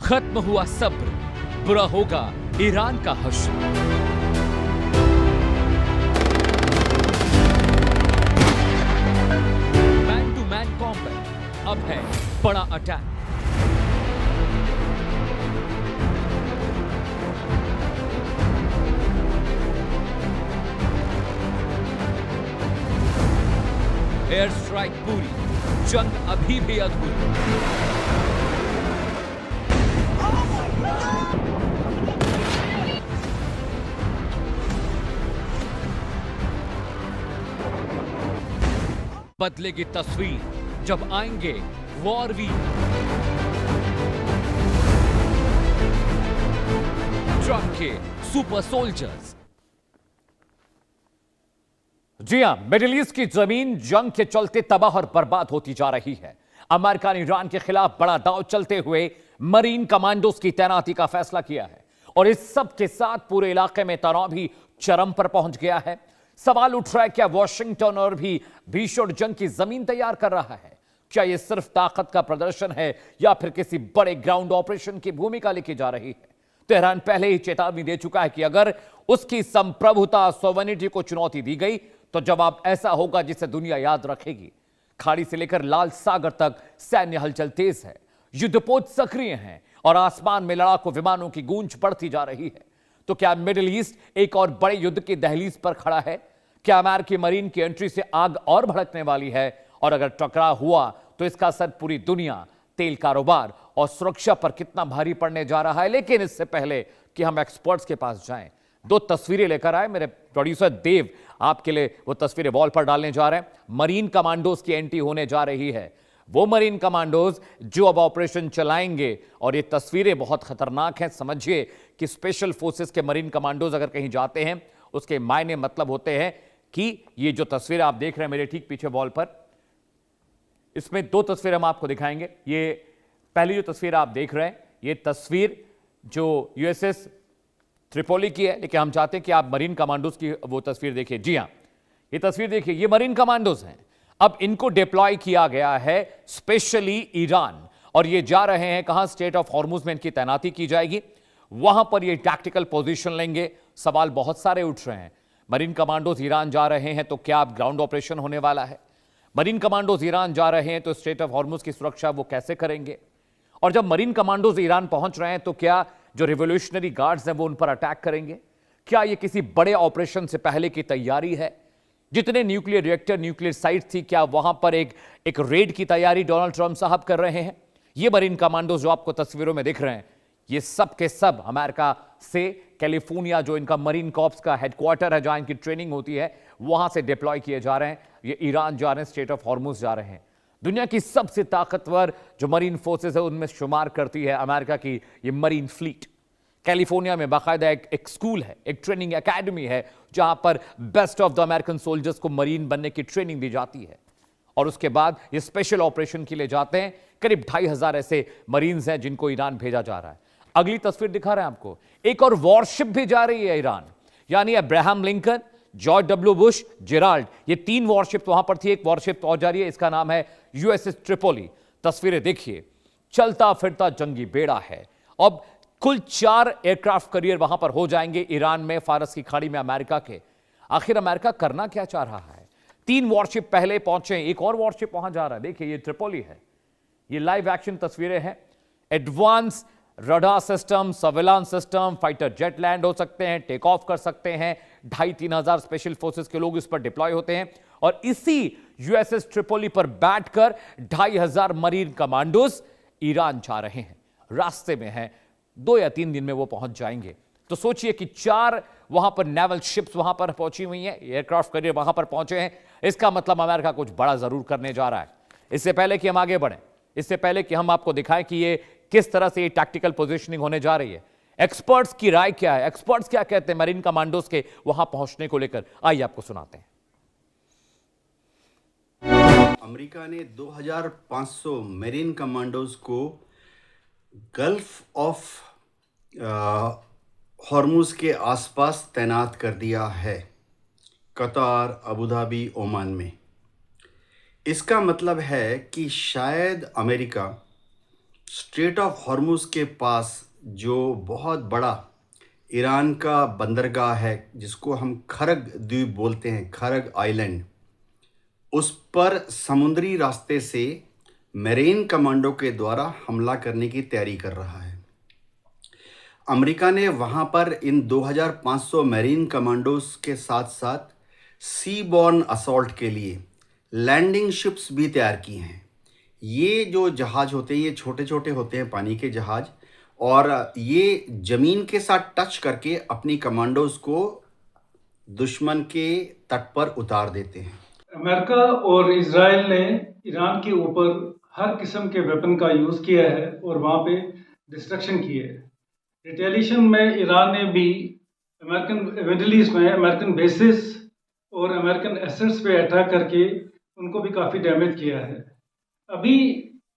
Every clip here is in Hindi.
खत्म हुआ सब्र, बुरा होगा ईरान का हश्र। मैन टू मैन कॉम्बैट, अब है बड़ा अटैक। एयर स्ट्राइक पूरी, जंग अभी भी अधूरी। बदलेगी तस्वीर जब आएंगे वॉरवीर। ट्रंप के सुपर सोल्जर्स। जी हां, मिडिल ईस्ट की जमीन जंग के चलते तबाह और बर्बाद होती जा रही है। अमेरिका ने ईरान के खिलाफ बड़ा दांव चलते हुए मरीन कमांडोज की तैनाती का फैसला किया है और इस सब के साथ पूरे इलाके में तनाव भी चरम पर पहुंच गया है। सवाल उठ रहा है, क्या वॉशिंगटन और भी भीषण जंग की जमीन तैयार कर रहा है? क्या यह सिर्फ ताकत का प्रदर्शन है या फिर किसी बड़े ग्राउंड ऑपरेशन की भूमिका लेके जा रही है? तेहरान पहले ही चेतावनी दे चुका है कि अगर उसकी संप्रभुता, सॉवरेनिटी को चुनौती दी गई तो जवाब ऐसा होगा जिसे दुनिया याद रखेगी। खाड़ी से लेकर लाल सागर तक सैन्य हलचल तेज है, युद्धपोत सक्रिय हैं और आसमान में लड़ाकू विमानों की गूंज बढ़ती जा रही है। तो क्या मिडिल ईस्ट एक और बड़े युद्ध की दहलीज पर खड़ा है? क्या अमेरिकी मरीन की एंट्री से आग और भड़कने वाली है? और अगर टकराव हुआ तो इसका असर पूरी दुनिया, तेल कारोबार और सुरक्षा पर कितना भारी पड़ने जा रहा है? लेकिन इससे पहले कि हम एक्सपर्ट्स के पास जाएं, दो तस्वीरें लेकर आए मेरे प्रोड्यूसर देव, आपके लिए वो तस्वीरें वॉल पर डालने जा रहे हैं। मरीन कमांडोज की एंट्री होने जा रही है, वो मरीन कमांडोज जो अब ऑपरेशन चलाएंगे। और ये तस्वीरें बहुत खतरनाक हैं। समझिए कि स्पेशल फोर्सेस के मरीन कमांडोज अगर कहीं जाते हैं, उसके मायने मतलब होते हैं कि ये जो तस्वीर आप देख रहे हैं मेरे ठीक पीछे वॉल पर, इसमें दो तस्वीरें हम आपको दिखाएंगे। ये पहली जो तस्वीर आप देख रहे हैं, ये तस्वीर जो यूएसएस त्रिपोली की है, लेकिन हम चाहते हैं कि आप मरीन कमांडोज की वो तस्वीर देखिए। जी हां, ये तस्वीर देखिए, ये मरीन कमांडोज हैं। अब इनको डिप्लॉय किया गया है स्पेशली ईरान, और ये जा रहे हैं कहां? स्टेट ऑफ हॉर्मुज में इनकी तैनाती की जाएगी, वहां पर ये टैक्टिकल पोजीशन लेंगे। सवाल बहुत सारे उठ रहे हैं। मरीन कमांडोज ईरान जा रहे हैं तो क्या अब ग्राउंड ऑपरेशन होने वाला है? मरीन कमांडोज ईरान जा रहे हैं तो स्टेट ऑफ हॉर्मुज की सुरक्षा वो कैसे करेंगे? और जब मरीन कमांडोज ईरान पहुंच रहे हैं तो क्या जो रिवोल्यूशनरी गार्ड्स हैं वो उन पर अटैक करेंगे? क्या ये किसी बड़े ऑपरेशन से पहले की तैयारी है? जितने न्यूक्लियर रिएक्टर, न्यूक्लियर साइट थी, क्या वहां पर एक रेड की तैयारी डोनाल्ड ट्रंप साहब कर रहे हैं? ये मरीन कमांडोज जो आपको तस्वीरों में दिख रहे हैं, ये सब के सब अमेरिका से कैलिफोर्निया, जो इनका मरीन कॉर्प्स का हेडक्वार्टर है, जहां इनकी ट्रेनिंग होती है, वहां से डिप्लॉय किए जा रहे हैं। ये ईरान जा रहे हैं, स्टेट ऑफ हॉर्मुज जा रहे हैं। दुनिया की सबसे ताकतवर जो मरीन फोर्सेस है उनमें शुमार करती है अमेरिका की ये मरीन फ्लीट। कैलिफोर्निया में बाकायदा एक स्कूल है, एक ट्रेनिंग एकेडमी है, जहां पर best of the American soldiers को मरीन बनने की ट्रेनिंग दी जाती है। और उसके बाद ये स्पेशल ऑपरेशन के लिए जाते हैं। करीब 2500 ऐसे मरीन्स हैं जिनको ईरान भेजा जा रहा है। अगली तस्वीर दिखा रहे हैं आपको, एक और वॉरशिप भी जा रही है ईरान, यानी Abraham Lincoln, George W Bush, Gerald, ये 3 वॉरशिप वहां पर थी। एक वॉरशिप और जा रही है, इसका नाम है यूएसएस ट्रिपोली। तस्वीरें देखिए, चलता फिरता जंगी बेड़ा है। अब कुल 4 एयरक्राफ्ट करियर वहां पर हो जाएंगे ईरान में, फारस की खाड़ी में अमेरिका के। आखिर अमेरिका करना क्या चाह रहा है? 3 वॉरशिप पहले पहुंचे, एक और वॉरशिप वहां जा रहा है। देखिए, ये ट्रिपोली है। ये लाइव एक्शन तस्वीरें हैं। Advance radar system, surveillance system, fighter jet land हो सकते हैं, टेक ऑफ कर सकते हैं। 2,500-3 हजार स्पेशल फोर्सेस के लोग इस पर डिप्लॉय होते हैं। और इसी यूएसएस ट्रिपोली पर बैठकर 2,500 मरीन कमांडोज ईरान जा रहे हैं। रास्ते में हैं, 2 या 3 दिन में वो पहुंच जाएंगे। तो सोचिए कि 4 वहां पर नेवल शिप्स वहां पर पहुंची हुई हैं, एयरक्राफ्ट करियर वहां पर पहुंचे हैं। इसका मतलब अमेरिका कुछ बड़ा जरूर करने जा रहा है। इससे पहले कि हम आगे बढ़ें, इससे पहले कि हम आपको दिखाएं कि ये किस तरह से ये टैक्टिकल पोजीशनिंग होने जा रही है, एक्सपर्ट्स की राय क्या है, एक्सपर्ट्स क्या कहते हैं मरीन कमांडोज के वहां पहुंचने को लेकर, आइए आपको सुनाते हैं। अमेरिका ने 2500 मरीन कमांडोज को गल्फ ऑफ हॉर्मुज के आसपास तैनात कर दिया है, कतार, अबू धाबी, ओमान में। इसका मतलब है कि शायद अमेरिका स्ट्रेट ऑफ हॉर्मुज के पास जो बहुत बड़ा ईरान का बंदरगाह है, जिसको हम खरग द्वीप बोलते हैं, खरग आइलैंड, उस पर समुद्री रास्ते से मेरीन कमांडो के द्वारा हमला करने की तैयारी कर रहा है। अमेरिका ने वहां पर इन 2500 मेरीन कमांडोज के साथ साथ सी बॉर्न असॉल्ट के लिए लैंडिंग शिप्स भी तैयार की हैं। ये जो जहाज होते हैं, ये छोटे छोटे होते हैं, पानी के जहाज, और ये ज़मीन के साथ टच करके अपनी कमांडोज को दुश्मन के तट पर उतार देते हैं। अमेरिका और इजराइल ने ईरान के ऊपर हर किस्म के वेपन का यूज़ किया है और वहाँ पे डिस्ट्रक्शन की है। रिटेलिएशन में ईरान ने भी मिडिल ईस्ट में अमेरिकन बेसिस और अमेरिकन एसेट्स पे अटैक करके उनको भी काफ़ी डैमेज किया है। अभी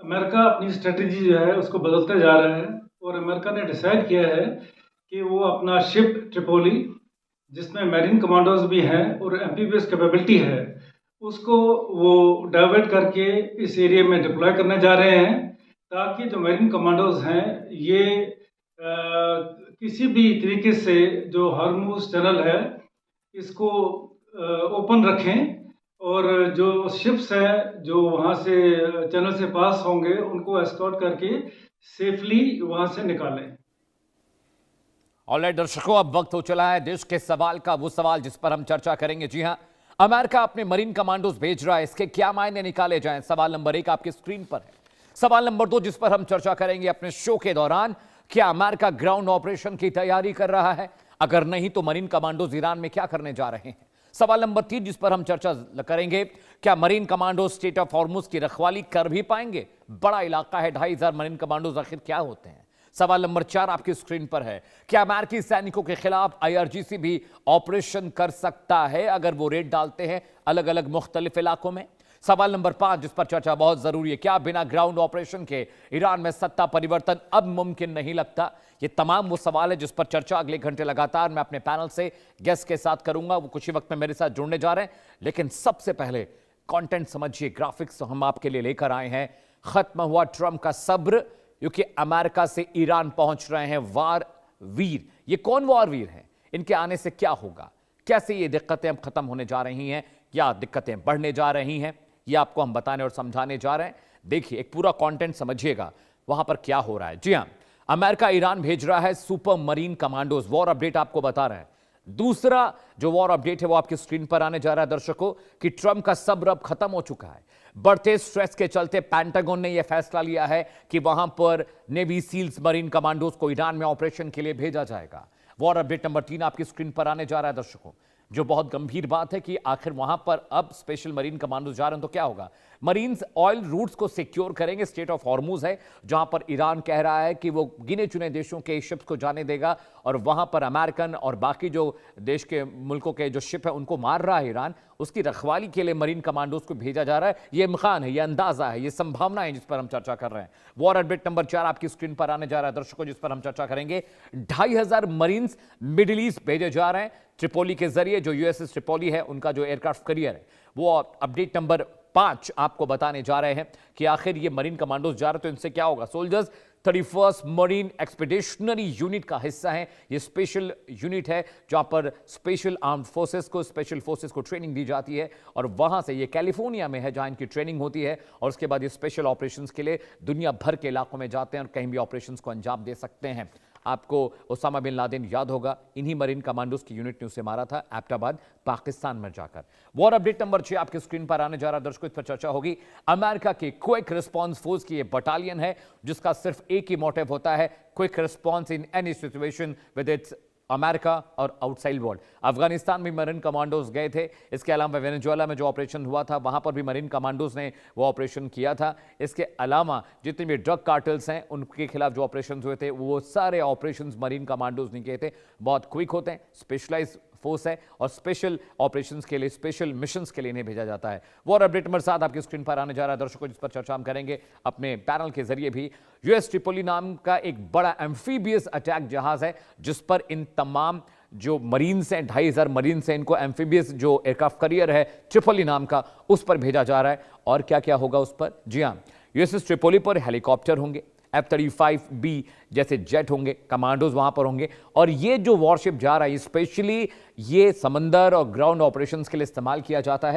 अमेरिका अपनी स्ट्रेटजी जो है उसको बदलते जा रहा है और अमेरिका ने डिसाइड किया है कि वो अपना शिप ट्रिपोली, जिसमें मैरीन कमांडोज भी हैं और एम्फीबियस कैपेबिलिटी है, उसको वो डाइवर्ट करके इस एरिया में डिप्लॉय करने जा रहे हैं, ताकि जो मैरीन कमांडोज हैं ये किसी भी तरीके से जो हॉर्मुज चैनल है इसको ओपन रखें और जो शिप्स हैं जो वहाँ से चैनल से पास होंगे उनको एस्कॉर्ट करके सेफली वहाँ से निकालें। ऑलराइट दर्शकों, अब वक्त हो चला है देश के सवाल का, वो सवाल जिस पर हम चर्चा करेंगे। जी हां, अमेरिका अपने मरीन कमांडोज भेज रहा है, इसके क्या मायने निकाले जाएं? सवाल नंबर 1 आपकी स्क्रीन पर है। सवाल नंबर 2 जिस पर हम चर्चा करेंगे अपने शो के दौरान, क्या अमेरिका ग्राउंड ऑपरेशन की तैयारी कर रहा है? अगर नहीं तो मरीन कमांडोज ईरान में क्या करने जा रहे हैं? सवाल नंबर 3 जिस पर हम चर्चा करेंगे, क्या marine commandos straight of Hormuz की रखवाली कर भी पाएंगे? बड़ा इलाका है, 2500 मरीन कमांडोज आखिर क्या होते हैं? सवाल नंबर 4 आपकी स्क्रीन पर है। क्या अमेरिकी सैनिकों के खिलाफ आईआरजीसी भी ऑपरेशन कर सकता है अगर वो रेड डालते हैं अलग अलग मुख्तलिफ इलाकों में? सवाल नंबर 5 जिस पर चर्चा बहुत जरूरी है, क्या बिना ग्राउंड ऑपरेशन के ईरान में सत्ता परिवर्तन अब मुमकिन नहीं लगता? ये तमाम वो सवाल है जिस पर चर्चा अगले घंटे लगातार मैं अपने पैनल से गेस्ट के साथ करूंगा। वो कुछ ही वक्त में मेरे साथ जुड़ने जा रहे हैं, लेकिन सबसे पहले कंटेंट समझिए। ग्राफिक्स हम आपके लिए लेकर आए हैं। खत्म हुआ ट्रंप का सब्र, क्योंकि अमेरिका से ईरान पहुंच रहे हैं वार वीर। ये कौन वार वीर हैं? इनके आने से क्या होगा? कैसे ये दिक्कतें अब खत्म होने जा रही हैं या दिक्कतें बढ़ने जा रही हैं? ये आपको हम बताने और समझाने जा रहे हैं। देखिए, एक पूरा कंटेंट समझिएगा वहां पर क्या हो रहा है। जी हां, अमेरिका ईरान भेज रहा है super marine commandos. War update आपको बता रहे हैं। दूसरा जो वॉर अपडेट है वो आपकी स्क्रीन पर आने जा रहा है दर्शकों, कि ट्रंप का सब्र अब खत्म हो चुका है। बढ़ते स्ट्रेस के चलते पेंटागन ने यह फैसला लिया है कि वहां पर नेवी सील्स मरीन कमांडोज को ईरान में ऑपरेशन के लिए भेजा जाएगा। वॉर अपडेट नंबर 3 आपकी स्क्रीन पर आने जा रहा है दर्शकों। जो बहुत गंभीर बात है कि आखिर वहां पर अब स्पेशल मरीन कमांडोज जा रहे हैं तो क्या होगा? मरीन्स ऑयल रूट्स को सिक्योर करेंगे। स्टेट ऑफ हॉर्मुज है जहां पर ईरान कह रहा है कि वो गिने चुने देशों के शिप्स को जाने देगा, और वहां पर अमेरिकन और बाकी जो देश के मुल्कों के जो शिप है उनको मार रहा है ईरान। उसकी रखवाली के लिए मरीन कमांडोज को भेजा जा रहा है। ये इम्कान है, ये अंदाजा है, ये संभावना है जिस पर हम चर्चा कर रहे हैं। वॉर अपडेट नंबर 4 आपकी स्क्रीन पर आने जा रहा है दर्शकों, जिस पर हम चर्चा करेंगे। 2500 मरीन्स मिडिल ईस्ट भेजे जा रहे हैं ट्रिपोली के जरिए। जो यूएसएस ट्रिपोली है उनका जो एयरक्राफ्ट कैरियर है, वो अपडेट नंबर 5 आपको बताने जा रहे हैं कि आखिर ये मरीन कमांडोज जा रहे तो इनसे क्या होगा। Soldiers 31st marine expeditionary unit का हिस्सा है। ये स्पेशल यूनिट है जहां पर स्पेशल आर्म्ड फोर्सेस को ट्रेनिंग दी जाती है, और वहां से ये कैलिफोर्निया में है जहां इनकी ट्रेनिंग होती है, और उसके बाद ये स्पेशल ऑपरेशंस के लिए दुनिया भर के इलाकों में जाते हैं और कहीं भी ऑपरेशंस को अंजाम दे सकते हैं। आपको ओसामा बिन लादेन याद होगा, इन्हीं मरीन कमांडोज की यूनिट ने उसे मारा था एबटाबाद, पाकिस्तान में जाकर। वॉर अपडेट नंबर 6 आपके स्क्रीन पर आने जा रहा है दर्शकों, इस पर चर्चा होगी। अमेरिका के क्विक रिस्पांस फोर्स की यह बटालियन है जिसका सिर्फ एक ही मोटिव होता है, quick response in any situation with its America और आउटसाइड वर्ल्ड। अफगानिस्तान में मरीन कमांडोज गए थे। इसके अलावा वेनेजुएला में जो ऑपरेशन हुआ था वहां पर भी मरीन कमांडोज ने वो ऑपरेशन किया था। इसके अलावा जितने भी ड्रग कार्टल्स हैं उनके खिलाफ जो ऑपरेशन हुए थे वो सारे ऑपरेशन मरीन कमांडोज ने किए थे। बहुत क्विक होते हैं, स्पेशलाइज फोर्स है, और स्पेशल ऑपरेशंस के लिए, स्पेशल मिशंस के लिए इन्हें भेजा जाता है। वॉर अपडेट नंबर 7 आपकी स्क्रीन पर आने जा रहा है दर्शकों, जिस पर चर्चा हम करेंगे अपने पैनल के जरिए भी। यूएस ट्रिपोली नाम का एक बड़ा एम्फीबियस अटैक जहाज है जिस पर इन तमाम जो मरीन्स हैं, 2500 मरीन्स हैं, इनको एम्फीबियस जो एयरक्राफ्ट कैरियर है ट्रिपोली नाम का, उस पर भेजा जा रहा है। और क्या क्या होगा उस पर? जी हाँ, यूएसएस ट्रिपोली पर हेलीकॉप्टर होंगे, F-35B जैसे जेट होंगे, कमांडोज वहां पर होंगे, और ये जो वॉरशिप जा रहा है स्पेशली ये समंदर और ग्राउंड ऑपरेशंस के लिए इस्तेमाल किया जाता है।